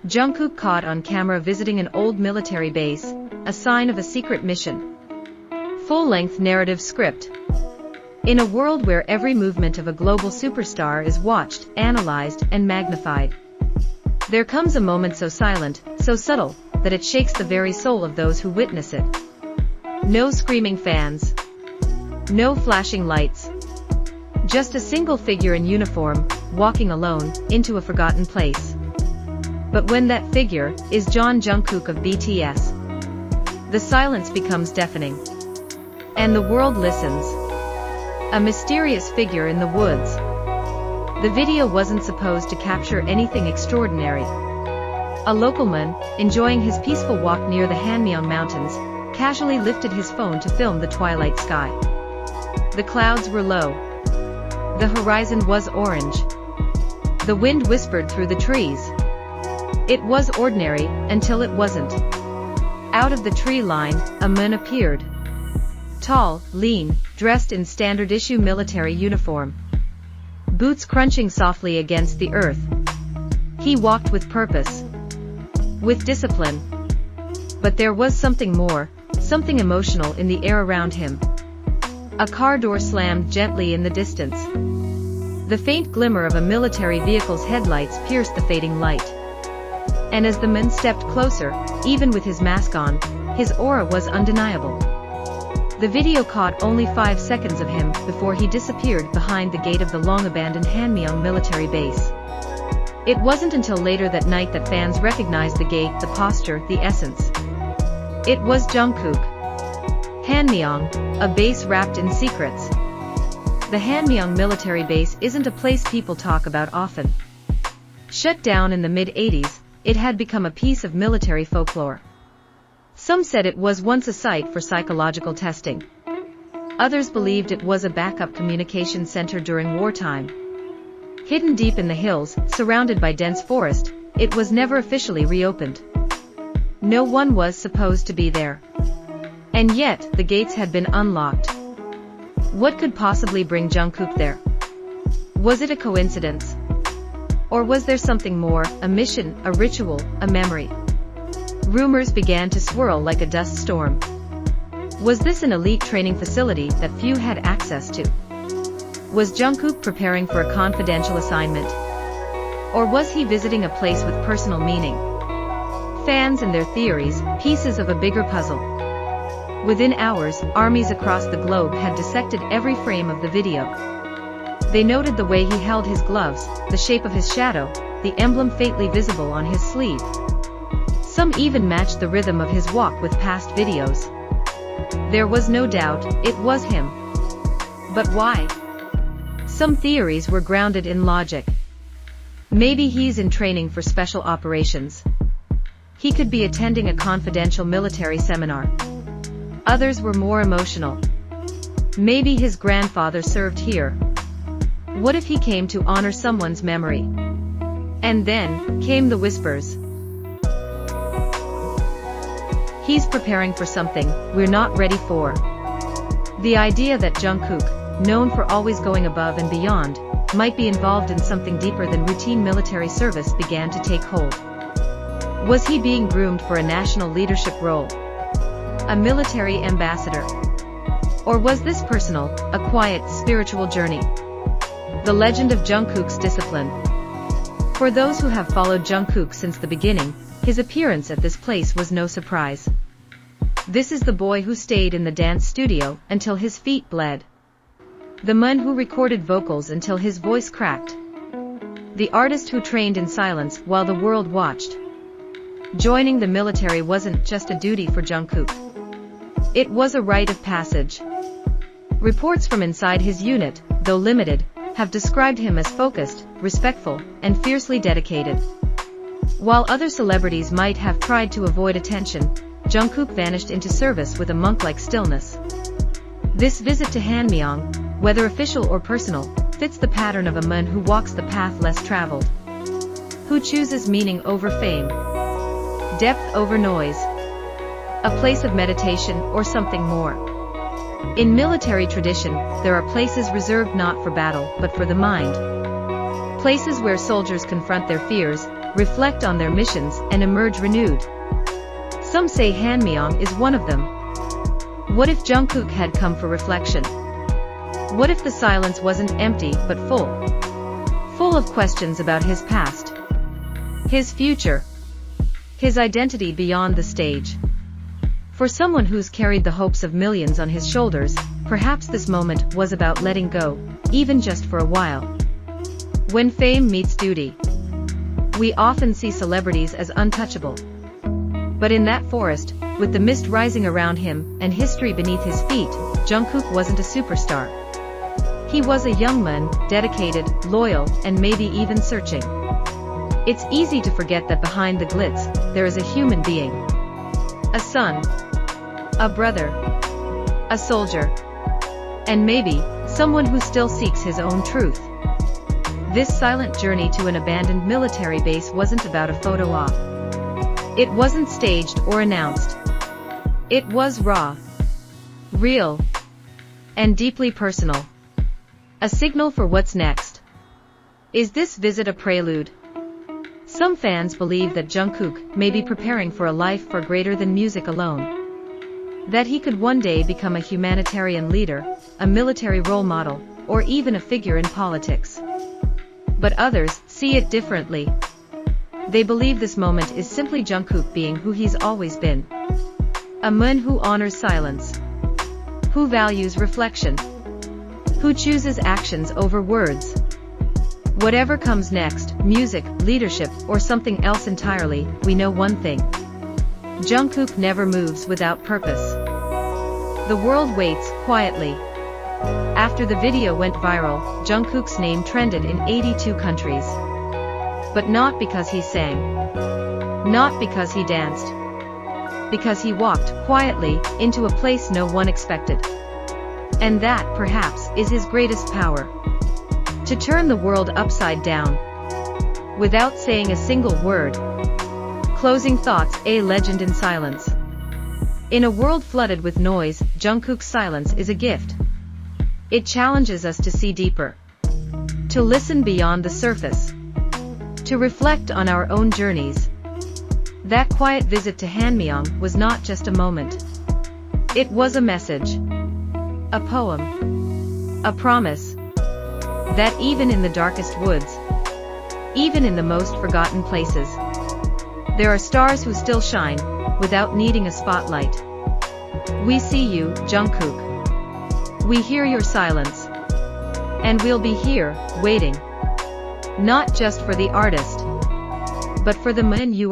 Jungkook caught on camera visiting an old military base, a sign of a secret mission. Full-length narrative script. In a world where every movement of a global superstar is watched, analyzed, and magnified, there comes a moment so silent, so subtle, that it shakes the very soul of those who witness it. No screaming fans. No flashing lights. Just a single figure in uniform, walking alone, into a forgotten place. But when that figure is Jungkook of BTS, the silence becomes deafening. And the world listens. A mysterious figure in the woods. The video wasn't supposed to capture anything extraordinary. A local man, enjoying his peaceful walk near the Hanmyeong mountains, casually lifted his phone to film the twilight sky. The clouds were low. The horizon was orange. The wind whispered through the trees. It was ordinary, until it wasn't. Out of the tree line, a man appeared. Tall, lean, dressed in standard-issue military uniform. Boots crunching softly against the earth. He walked with purpose. With discipline. But there was something more, something emotional in the air around him. A car door slammed gently in the distance. The faint glimmer of a military vehicle's headlights pierced the fading light. And as the man stepped closer, even with his mask on, his aura was undeniable. The video caught only 5 seconds of him before he disappeared behind the gate of the long-abandoned Hanmyeong military base. It wasn't until later that night that fans recognized the gait, the posture, the essence. It was Jungkook. Hanmyeong, a base wrapped in secrets. The Hanmyeong military base isn't a place people talk about often. Shut down in the mid-80s, it had become a piece of military folklore. Some said it was once a site for psychological testing. Others believed it was a backup communication center during wartime. Hidden deep in the hills, surrounded by dense forest, it was never officially reopened. No one was supposed to be there. And yet, the gates had been unlocked. What could possibly bring Jungkook there? Was it a coincidence? Or was there something more, a mission, a ritual, a memory? Rumors began to swirl like a dust storm. Was this an elite training facility that few had access to? Was Jungkook preparing for a confidential assignment? Or was he visiting a place with personal meaning? Fans and their theories, pieces of a bigger puzzle. Within hours, armies across the globe had dissected every frame of the video. They noted the way he held his gloves, the shape of his shadow, the emblem faintly visible on his sleeve. Some even matched the rhythm of his walk with past videos. There was no doubt, it was him. But why? Some theories were grounded in logic. Maybe he's in training for special operations. He could be attending a confidential military seminar. Others were more emotional. Maybe his grandfather served here. What if he came to honor someone's memory? And then came the whispers. He's preparing for something we're not ready for. The idea that Jungkook, known for always going above and beyond, might be involved in something deeper than routine military service began to take hold. Was he being groomed for a national leadership role? A military ambassador? Or was this personal, a quiet, spiritual journey? The legend of Jungkook's discipline. For those who have followed Jungkook since the beginning, his appearance at this place was no surprise. This is the boy who stayed in the dance studio until his feet bled. The man who recorded vocals until his voice cracked. The artist who trained in silence while the world watched. Joining the military wasn't just a duty for Jungkook. It was a rite of passage. Reports from inside his unit, though limited, have described him as focused, respectful, and fiercely dedicated. While other celebrities might have tried to avoid attention, Jungkook vanished into service with a monk-like stillness. This visit to Hanmyeong, whether official or personal, fits the pattern of a man who walks the path less traveled. Who chooses meaning over fame, depth over noise, a place of meditation or something more. In military tradition, there are places reserved not for battle, but for the mind. Places where soldiers confront their fears, reflect on their missions, and emerge renewed. Some say Hanmyeong is one of them. What if Jungkook had come for reflection? What if the silence wasn't empty, but full? Full of questions about his past, his future, his identity beyond the stage. For someone who's carried the hopes of millions on his shoulders, perhaps this moment was about letting go, even just for a while. When fame meets duty, we often see celebrities as untouchable. But in that forest, with the mist rising around him and history beneath his feet, Jungkook wasn't a superstar. He was a young man, dedicated, loyal, and maybe even searching. It's easy to forget that behind the glitz, there is a human being. A son, a brother, a soldier, and maybe, someone who still seeks his own truth. This silent journey to an abandoned military base wasn't about a photo op. It wasn't staged or announced. It was raw, real, and deeply personal. A signal for what's next. Is this visit a prelude? Some fans believe that Jungkook may be preparing for a life far greater than music alone. That he could one day become a humanitarian leader, a military role model, or even a figure in politics. But others see it differently. They believe this moment is simply Jungkook being who he's always been. A man who honors silence, who values reflection, who chooses actions over words. Whatever comes next, music, leadership, or something else entirely, we know one thing. Jungkook never moves without purpose. The world waits, quietly. After the video went viral, Jungkook's name trended in 82 countries. But not because he sang. Not because he danced. Because he walked, quietly, into a place no one expected. And that, perhaps, is his greatest power. To turn the world upside down. Without saying a single word. Closing thoughts, a legend in silence. In a world flooded with noise, Jungkook's silence is a gift. It challenges us to see deeper. To listen beyond the surface. To reflect on our own journeys. That quiet visit to Hanmyeong was not just a moment. It was a message. A poem. A promise. That even in the darkest woods, even in the most forgotten places, there are stars who still shine, without needing a spotlight. We see you, Jungkook. We hear your silence. And we'll be here, waiting. Not just for the artist, but for the man you are.